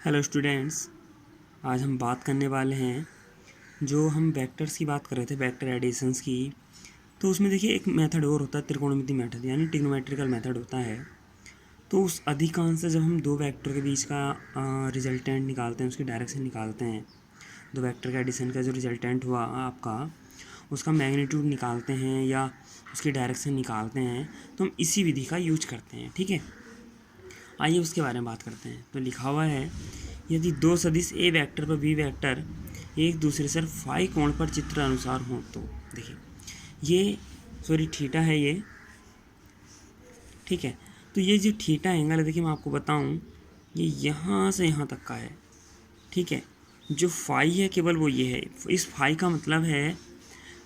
Hello students, आज हम बात करने वाले हैं। जो हम वेक्टर्स की बात कर रहे थे, वेक्टर एडिशंस की, तो उसमें देखिए एक मेथड और होता है, त्रिकोणमिति मेथड यानी ट्रिग्नोमेट्रिकल मेथड होता है। तो उस अधिकांश से जब हम दो वेक्टर के बीच का रिजल्टेंट निकालते हैं, उसकी डायरेक्शन निकालते हैं, दो वेक्टर के एडिशन का जो रिजल्टेंट हुआ आपका, उसका मैग्नीट्यूड निकालते हैं या उसकी डायरेक्शन निकालते हैं, तो हम इसी विधि का यूज करते हैं। ठीक है, आइए उसके बारे में बात करते हैं। तो लिखा हुआ है, यदि दो सदिश ए वेक्टर व बी वेक्टर एक दूसरे से फाई कोण पर चित्र अनुसार हों तो देखिए ये थीटा है ये। ठीक है, तो ये जो थीटा एंगल है, देखिए मैं आपको बताऊं, ये यहाँ से यहाँ तक का है। ठीक है, जो फाई है केवल वो ये है। इस फाई का मतलब है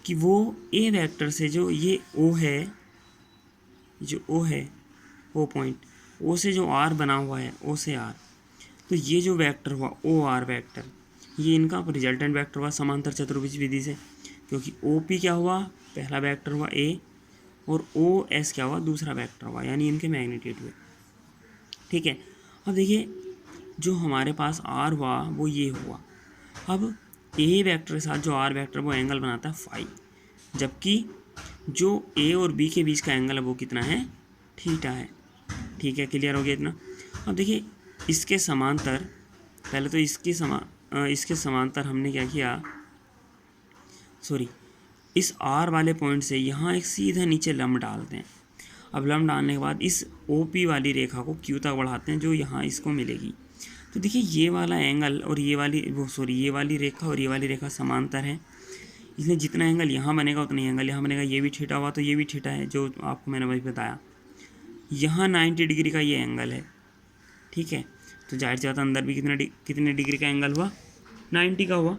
कि वो ए वेक्टर से जो ये ओ है, जो ओ है, ओ पॉइंट, ओ से जो आर बना हुआ है, ओ से आर, तो ये जो वेक्टर हुआ ओ आर वेक्टर, ये इनका रिजल्टेंट वेक्टर हुआ समांतर चतुर्भुज विधि से, क्योंकि ओ पी क्या हुआ, पहला वेक्टर हुआ ए, और ओ एस क्या हुआ, दूसरा वेक्टर हुआ, यानी इनके मैग्नीट्यूड हुए। ठीक है, अब देखिए जो हमारे पास आर हुआ वो ये हुआ। अब ए वेक्टर के साथ जो आर वेक्टर वो एंगल बनाता है फाई, जबकि जो ए और बी के बीच का एंगल है वो कितना है, थीटा है। ठीक है, क्लियर हो गया इतना। अब देखिए इसके समांतर, पहले तो इसके समांतर हमने क्या किया, इस आर वाले पॉइंट से यहाँ एक सीधा नीचे लंब डालते हैं। अब लंब डालने के बाद इस ओ पी वाली रेखा को क्यू तक बढ़ाते हैं, जो यहाँ इसको मिलेगी। तो देखिए ये वाला एंगल और ये वाली रेखा और ये वाली रेखा समांतर है, इसलिए जितना एंगल यहाँ बनेगा उतना ही एंगल यहाँ बनेगा। ये भी थीटा हुआ तो ये भी थीटा है, जो आपको मैंने वही बताया। यहाँ 90 डिग्री का ये एंगल है। ठीक है, तो जाहिर सी बात है अंदर भी कितने डिग्री का एंगल हुआ, 90 का हुआ।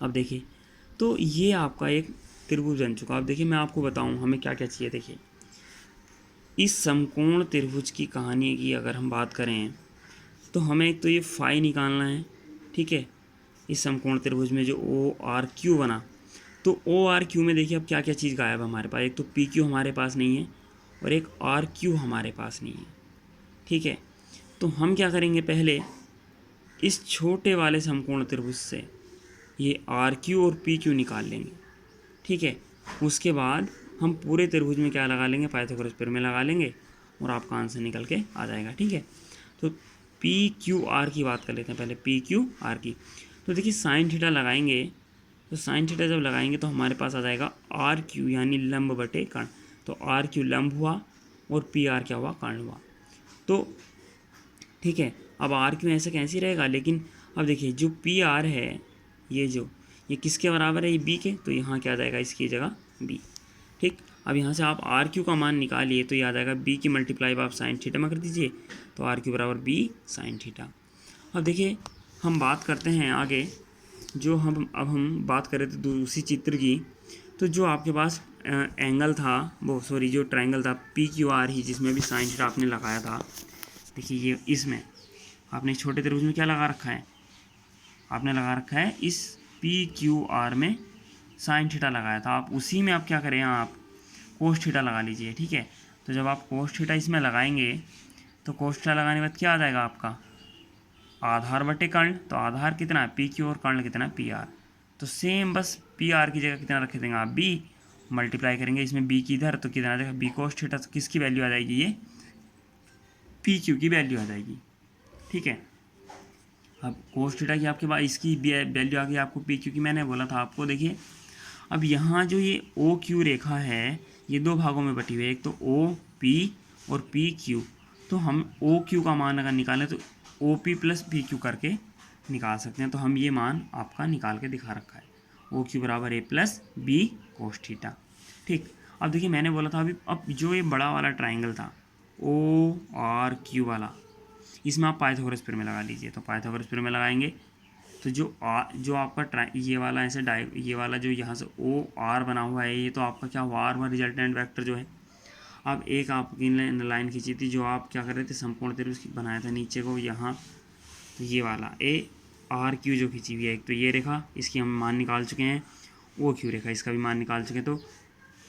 अब देखिए तो ये आपका एक त्रिभुज बन चुका। अब देखिए मैं आपको बताऊं हमें क्या क्या चाहिए। देखिए इस समकोण त्रिभुज की कहानी की अगर हम बात करें तो हमें एक तो ये फाई निकालना है। ठीक है, इस समकोण त्रिभुज में जो ओ आर क्यू बना, तो ओ आर क्यू में देखिए अब क्या क्या चीज़ गायब है हमारे पास। एक तो पी क्यू हमारे पास नहीं है और एक आर क्यू हमारे पास नहीं है। ठीक है, तो हम क्या करेंगे, पहले इस छोटे वाले समकोण त्रिभुज से ये आर क्यू और पी क्यू निकाल लेंगे। ठीक है, उसके बाद हम पूरे त्रिभुज में क्या लगा लेंगे, पाइथागोरस प्रमेय लगा लेंगे और आपका आंसर निकल के आ जाएगा। ठीक है, तो पी क्यू आर की बात कर लेते हैं पहले, पी क्यू आर की। तो देखिए साइन थीटा लगाएंगे, तो साइन थीटा जब लगाएंगे तो हमारे पास आ जाएगा आर क्यू यानी लंब बटे कर्ण। तो आर क्यू लंब हुआ और पी आर क्या हुआ, कर्ण हुआ। तो ठीक है, अब आर क्यू ऐसे कैसे रहेगा, लेकिन अब देखिए जो पी आर है, ये किसके बराबर है, ये बी के, तो यहाँ क्या आ जाएगा, इसकी जगह बी। ठीक, अब यहाँ से आप आर क्यू का मान निकालिए तो याद आएगा बी की मल्टीप्लाई आप साइन थीटा में कर दीजिए, तो आर क्यू बराबर बी साइन थीटा। अब देखिए हम बात करते हैं आगे, जो हम बात करें तो दूसरी चित्र की। तो जो आपके पास एंगल था जो ट्रायंगल था पी क्यू आर ही, जिसमें भी साइन थीटा आपने लगाया था। देखिए ये इसमें आपने छोटे त्रिभुज में क्या लगा रखा है, आपने लगा रखा है इस पी क्यू आर में साइन थीटा लगाया था। आप उसी में आप क्या करें, आप कोस थीटा लगा लीजिए। ठीक है, तो जब आप कोस थीटा इसमें लगाएंगे तो कोस थीटा लगाने के बाद क्या आ जाएगा आपका, आधार बटे कर्ण। तो आधार कितना है पी क्यू और कर्ण कितना है पी आर। तो सेम बस पी आर की जगह कितना रख देंगे आप, बी, मल्टीप्लाई करेंगे इसमें बी की इधर, तो कितना आ जाएगा बी कोस थीटा। तो किसकी वैल्यू आ जाएगी, ये पी क्यू की वैल्यू आ जाएगी। ठीक है, अब कोस थीटा की आपके पास इसकी वैल्यू आ गई आपको पी क्यू की, मैंने बोला था आपको। देखिए अब यहाँ जो ये ओ क्यू रेखा है ये दो भागों में बटी हुई है, एक तो ओ पी और पी क्यू। तो हम ओ क्यू का मान अगर निकालें तो O P plus P Q करके निकाल सकते हैं। तो हम ये मान आपका निकाल के दिखा रखा है, ओ क्यू बराबर ए प्लस बी कोस थीटा। ठीक, अब देखिए मैंने बोला था अभी, अब जो ये बड़ा वाला ट्राइंगल था ओ आर क्यू वाला, इसमें आप पाइथागोरस प्रमेय लगा लीजिए। तो पाइथागोरस प्रमेय लगाएंगे तो जो आपका ये वाला ऐसे ये वाला जो यहाँ से ओ आर बना हुआ है, ये तो आपका क्या हुआ, आर वन रिजल्टेंट वेक्टर जो है। अब एक आपकी लाइन खींची थी, जो आप क्या कर रहे थे, समकोण त्रिभुज बनाया था नीचे को यहाँ, तो ये वाला ए आर क्यू जो खींची हुई है, एक तो ये रेखा, इसकी हम मान निकाल चुके हैं, ओ क्यू रेखा इसका भी मान निकाल चुके हैं। तो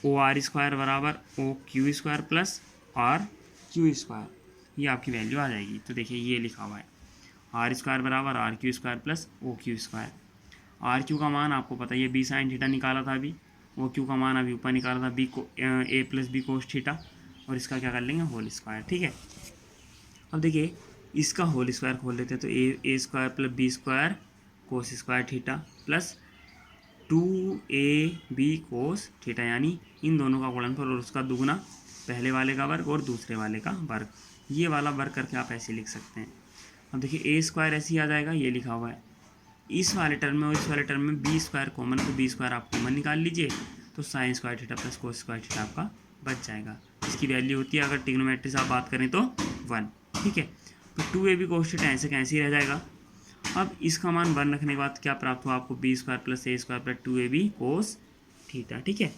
ओ आर स्क्वायर बराबर O Q square plus R Q square, ये आपकी वैल्यू आ जाएगी। तो देखिए ये लिखा हुआ है। आर स्क्वायर बराबर R Q square plus O Q square. R Q का मान आपको पता है, ये बी साइन थीटा निकाला था अभी, ओ क्यू का मान अभी ऊपर निकाला था बी को ए प्लस बी कोस थीटा, और इसका क्या कर लेंगे होल स्क्वायर। ठीक है, अब देखिए इसका होल स्क्वायर खोल लेते हैं, तो a square plus b square cos square theta plus 2ab cos theta, यानी इन दोनों का गुणनफल और उसका दुगुना, पहले वाले का वर्ग और दूसरे वाले का वर्ग। ये वाला वर्ग करके आप ऐसे लिख सकते हैं। अब देखिए ए स्क्वायर ऐसे ही आ जाएगा, ये लिखा हुआ है। इस वाले टर्म में और इस वाले टर्म में बी स्क्वायर कॉमन, तो बी स्क्वायर आप कॉमन निकाल लीजिए, तो sine square theta plus cos square theta आपका बच जाएगा। इसकी वैल्यू होती है, अगर ट्रिग्नोमेट्री से आप बात करें तो 1। ठीक है, तो 2ab कोस थीटा ऐसे कैसे ही रह जाएगा। अब इसका मान 1 रखने के बाद क्या प्राप्त हुआ आपको, b square plus a square plus 2ab cos theta. ठीक है,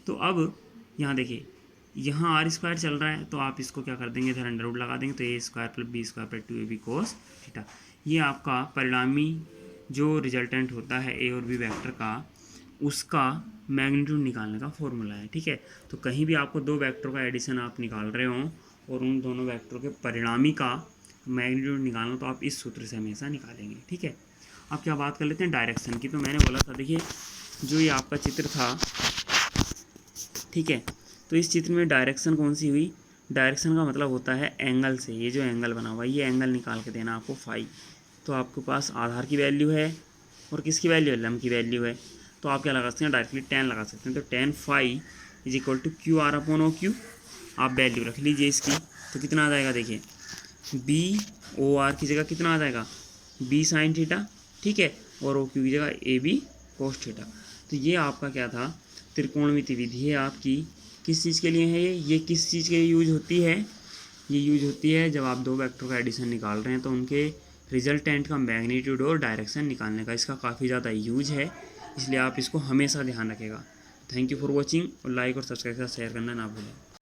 तो अब यहाँ देखिए यहाँ आर स्क्वायर चल रहा है, तो आप इसको क्या कर देंगे, इधर अंडर रूट लगा देंगे, तो a square plus b square plus 2ab cos theta. ये आपका परिणामी जो रिजल्टेंट होता है ए और बी वेक्टर का, उसका मैग्नीट्यूड निकालने का फॉर्मूला है। ठीक है, तो कहीं भी आपको दो वेक्टरों का एडिशन आप निकाल रहे हो और उन दोनों वेक्टरों के परिणामी का मैग्नीट्यूड निकालना, तो आप इस सूत्र से हमेशा निकालेंगे। ठीक है, अब क्या बात कर लेते हैं डायरेक्शन की। तो मैंने बोला था देखिए जो ये आपका चित्र था, ठीक है, तो इस चित्र में डायरेक्शन कौन सी हुई, डायरेक्शन का मतलब होता है एंगल से, ये जो एंगल बना हुआ है ये एंगल निकाल के देना आपको फाई। तो आपके पास आधार की वैल्यू है और किसकी वैल्यू है, लम की वैल्यू है, तो आप क्या लगा सकते हैं, डायरेक्टली tan लगा सकते हैं। तो tan phi is equal to Q R upon O Q, आप वैल्यू रख लीजिए इसकी, तो कितना आ जाएगा देखिए, बी ओ आर की जगह कितना आ जाएगा, बी साइन थीटा, ठीक है, और ओ क्यू की जगह ए बी कोस थीटा। तो ये आपका क्या था, त्रिकोणमिति विधि है आपकी। किस चीज़ के लिए है ये किस चीज़ के लिए यूज होती है, ये यूज होती है जब आप दो वेक्टर का एडिशन निकाल रहे हैं, तो उनके रिजल्टेंट का मैग्नीट्यूड और डायरेक्शन निकालने का इसका काफ़ी ज़्यादा यूज है, इसलिए आप इसको हमेशा ध्यान रखेगा। थैंक यू फॉर वॉचिंग, और लाइक और सब्सक्राइब शेयर करना ना भूलें।